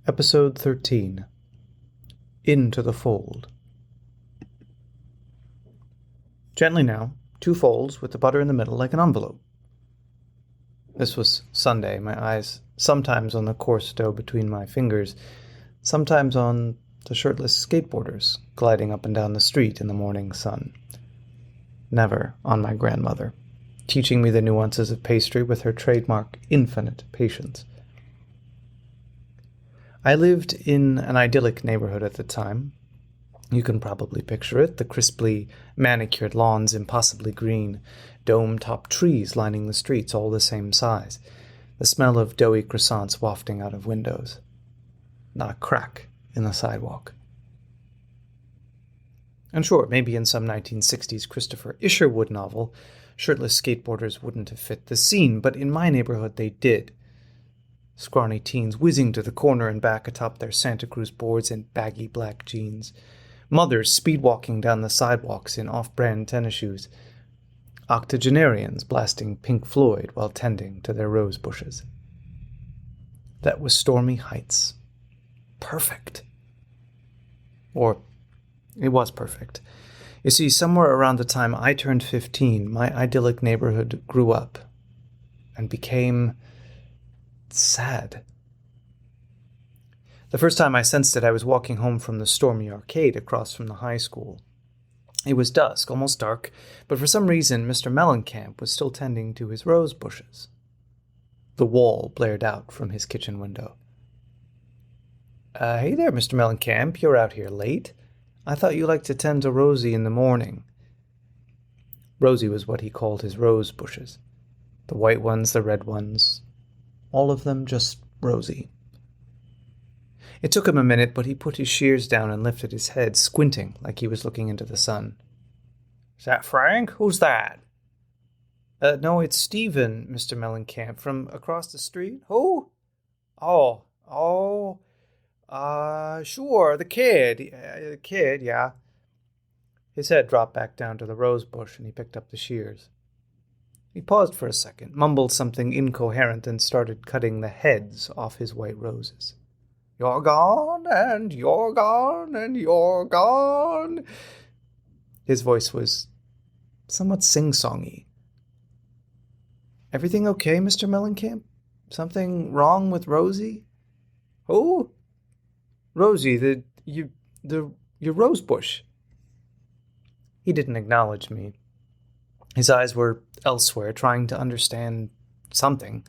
Episode 13. Into the Fold. Gently now, 2 folds with the butter in the middle like an envelope. This was Sunday, my eyes sometimes on the coarse dough between my fingers, sometimes on the shirtless skateboarders gliding up and down the street in the morning sun. Never on my grandmother, teaching me the nuances of pastry with her trademark infinite patience. I lived in an idyllic neighborhood at the time. You can probably picture it, the crisply manicured lawns impossibly green, dome-topped trees lining the streets all the same size, the smell of doughy croissants wafting out of windows. Not a crack in the sidewalk. And sure, maybe in some 1960s Christopher Isherwood novel, shirtless skateboarders wouldn't have fit the scene, but in my neighborhood they did. Scrawny teens whizzing to the corner and back atop their Santa Cruz boards in baggy black jeans. Mothers speed-walking down the sidewalks in off-brand tennis shoes. Octogenarians blasting Pink Floyd while tending to their rose bushes. That was Stormy Heights. Perfect. Or, it was perfect. You see, somewhere around the time I turned 15, my idyllic neighborhood grew up and became sad. The first time I sensed it, I was walking home from the Stormy Arcade across from the high school. It was dusk, almost dark, but for some reason Mr. Mellencamp was still tending to his rose bushes. The wall blared out from his kitchen window. Hey there, Mr. Mellencamp, you're out here late. I thought you liked to tend to Rosie in the morning." Rosie was what he called his rose bushes. The white ones, the red ones, all of them just Rosie. It took him a minute, but he put his shears down and lifted his head, squinting like he was looking into the sun. "Is that Frank? Who's that?" No, it's Stephen, Mr. Mellencamp, from across the street." "Who?" Sure, the kid, yeah." His head dropped back down to the rose bush, and he picked up the shears. He paused for a second, mumbled something incoherent, and started cutting the heads off his white roses. "You're gone, and you're gone, and you're gone." His voice was somewhat sing-songy. "Everything okay, Mr. Mellencamp? Something wrong with Rosie?" "Who?" "Rosie, your rose bush." He didn't acknowledge me. His eyes were elsewhere, trying to understand something.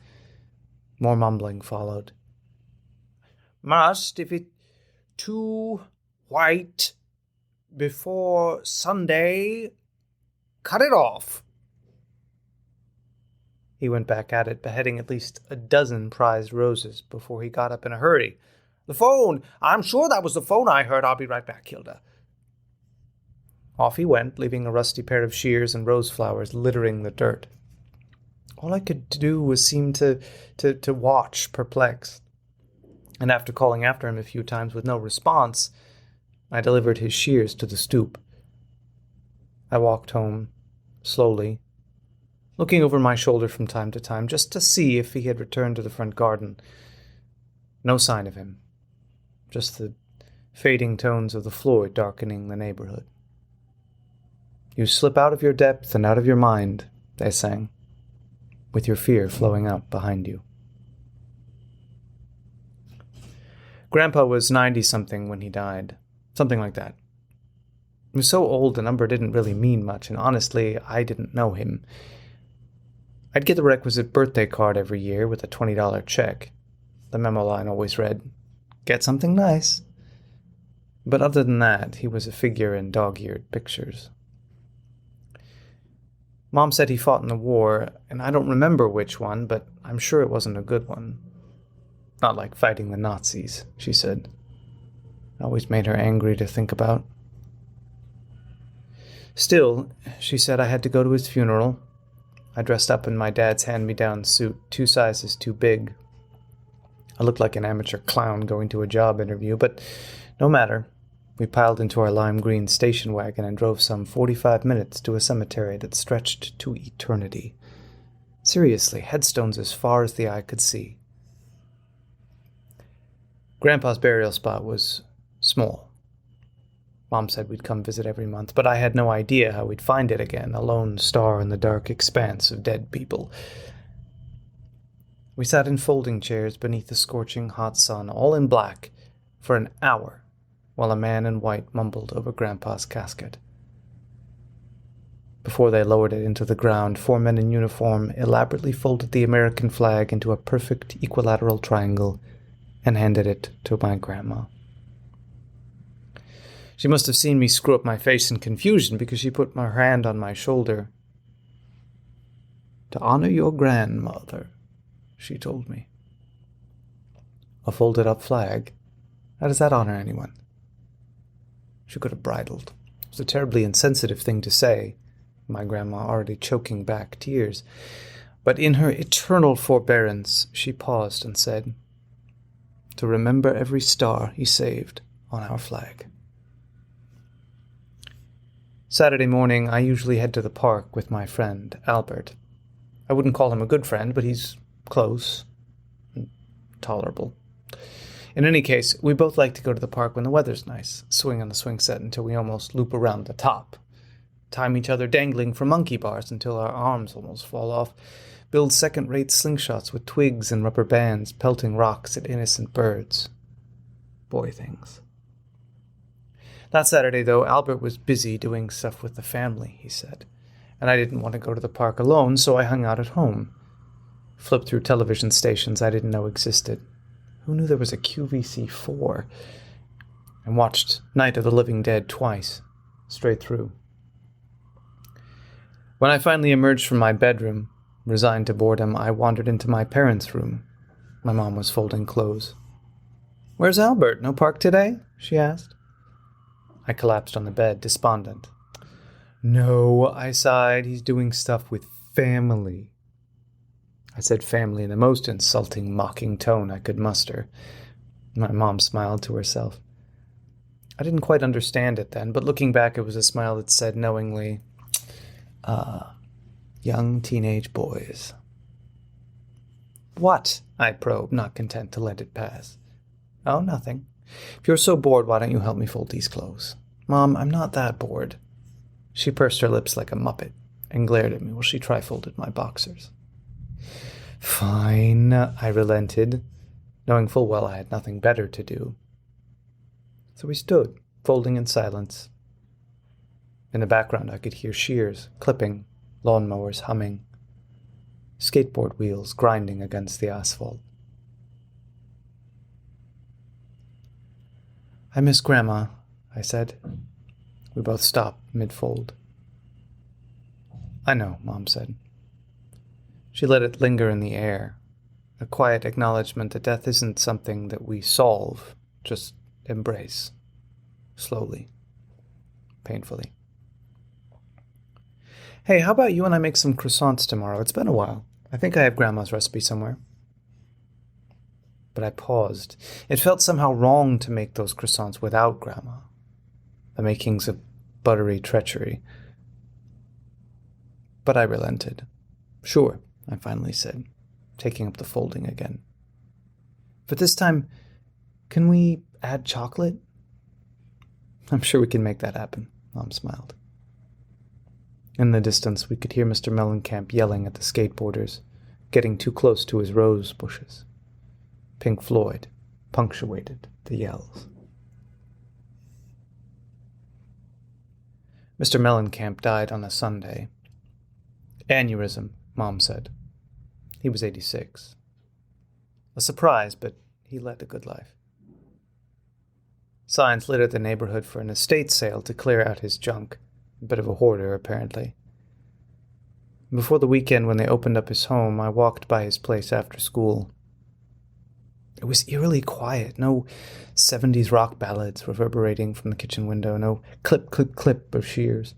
More mumbling followed. "Must, if it too white before Sunday, cut it off." He went back at it, beheading at least a dozen prized roses before he got up in a hurry. "The phone! I'm sure that was the phone I heard. I'll be right back, Hilda." Off he went, leaving a rusty pair of shears and rose flowers littering the dirt. All I could do was seem to watch, perplexed. And after calling after him a few times with no response, I delivered his shears to the stoop. I walked home, slowly, looking over my shoulder from time to time, just to see if he had returned to the front garden. No sign of him, just the fading tones of the Floyd darkening the neighborhood. "You slip out of your depth and out of your mind," they sang, with your fear flowing out behind you. Grandpa was 90-something when he died, something like that. He was so old the number didn't really mean much, and honestly, I didn't know him. I'd get the requisite birthday card every year with a $20 check. The memo line always read, "Get something nice." But other than that, he was a figure in dog-eared pictures. Mom said he fought in the war, and I don't remember which one, but I'm sure it wasn't a good one. Not like fighting the Nazis, she said. It always made her angry to think about. Still, she said I had to go to his funeral. I dressed up in my dad's hand-me-down suit, 2 sizes too big. I looked like an amateur clown going to a job interview, but no matter. We piled into our lime green station wagon and drove some 45 minutes to a cemetery that stretched to eternity. Seriously, headstones as far as the eye could see. Grandpa's burial spot was small. Mom said we'd come visit every month, but I had no idea how we'd find it again, a lone star in the dark expanse of dead people. We sat in folding chairs beneath the scorching hot sun, all in black, for an hour, while a man in white mumbled over Grandpa's casket. Before they lowered it into the ground, 4 men in uniform elaborately folded the American flag into a perfect equilateral triangle and handed it to my grandma. She must have seen me screw up my face in confusion because she put her hand on my shoulder. "To honor your grandmother," she told me. "A folded-up flag? How does that honor anyone?" She could have bridled. It was a terribly insensitive thing to say, my grandma already choking back tears. But in her eternal forbearance, she paused and said, "To remember every star he saved on our flag." Saturday morning, I usually head to the park with my friend, Albert. I wouldn't call him a good friend, but he's close and tolerable. In any case, we both like to go to the park when the weather's nice, swing on the swing set until we almost loop around the top, time each other dangling from monkey bars until our arms almost fall off, build second-rate slingshots with twigs and rubber bands, pelting rocks at innocent birds. Boy things. That Saturday, though, Albert was busy doing stuff with the family, he said, and I didn't want to go to the park alone, so I hung out at home. Flipped through television stations I didn't know existed. Who knew there was a QVC4? And watched Night of the Living Dead twice, straight through. When I finally emerged from my bedroom, resigned to boredom, I wandered into my parents' room. My mom was folding clothes. "Where's Albert? No park today?" she asked. I collapsed on the bed, despondent. "No," I sighed, "he's doing stuff with family." I said family in the most insulting, mocking tone I could muster. My mom smiled to herself. I didn't quite understand it then, but looking back, it was a smile that said knowingly, young teenage boys. "What?" I probed, not content to let it pass. "Oh, nothing. If you're so bored, why don't you help me fold these clothes?" "Mom, I'm not that bored." She pursed her lips like a muppet and glared at me while she trifolded my boxers. "Fine," I relented, knowing full well I had nothing better to do. So we stood, folding in silence. In the background I could hear shears clipping, lawnmowers humming, skateboard wheels grinding against the asphalt. "I miss Grandma," I said. We both stopped mid-fold. "I know," Mom said. She let it linger in the air, a quiet acknowledgement that death isn't something that we solve, just embrace, slowly, painfully. "Hey, how about you and I make some croissants tomorrow? It's been a while. I think I have Grandma's recipe somewhere." But I paused. It felt somehow wrong to make those croissants without Grandma. The makings of buttery treachery. But I relented. "Sure," I finally said, taking up the folding again. "But this time, can we add chocolate?" "I'm sure we can make that happen," Mom smiled. In the distance, we could hear Mr. Mellencamp yelling at the skateboarders, getting too close to his rose bushes. Pink Floyd punctuated the yells. Mr. Mellencamp died on a Sunday. Aneurysm, Mom said. He was 86. A surprise, but he led a good life. Signs littered the neighborhood for an estate sale to clear out his junk. A bit of a hoarder, apparently. Before the weekend, when they opened up his home, I walked by his place after school. It was eerily quiet. No 70s rock ballads reverberating from the kitchen window. No clip, clip, clip of shears.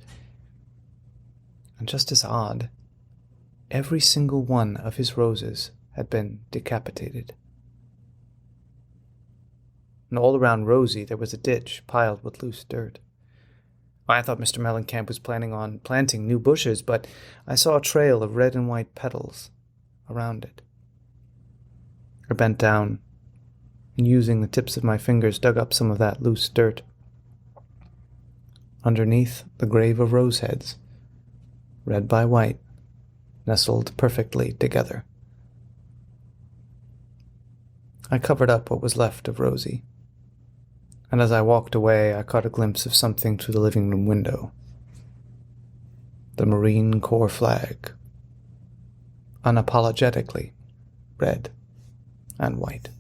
And just as odd, every single one of his roses had been decapitated. And all around Rosie there was a ditch piled with loose dirt. I thought Mr. Mellencamp was planning on planting new bushes, but I saw a trail of red and white petals around it. I bent down and using the tips of my fingers dug up some of that loose dirt. Underneath, the grave of rose heads, red by white, nestled perfectly together. I covered up what was left of Rosie, and as I walked away, I caught a glimpse of something through the living room window. The Marine Corps flag, unapologetically red and white.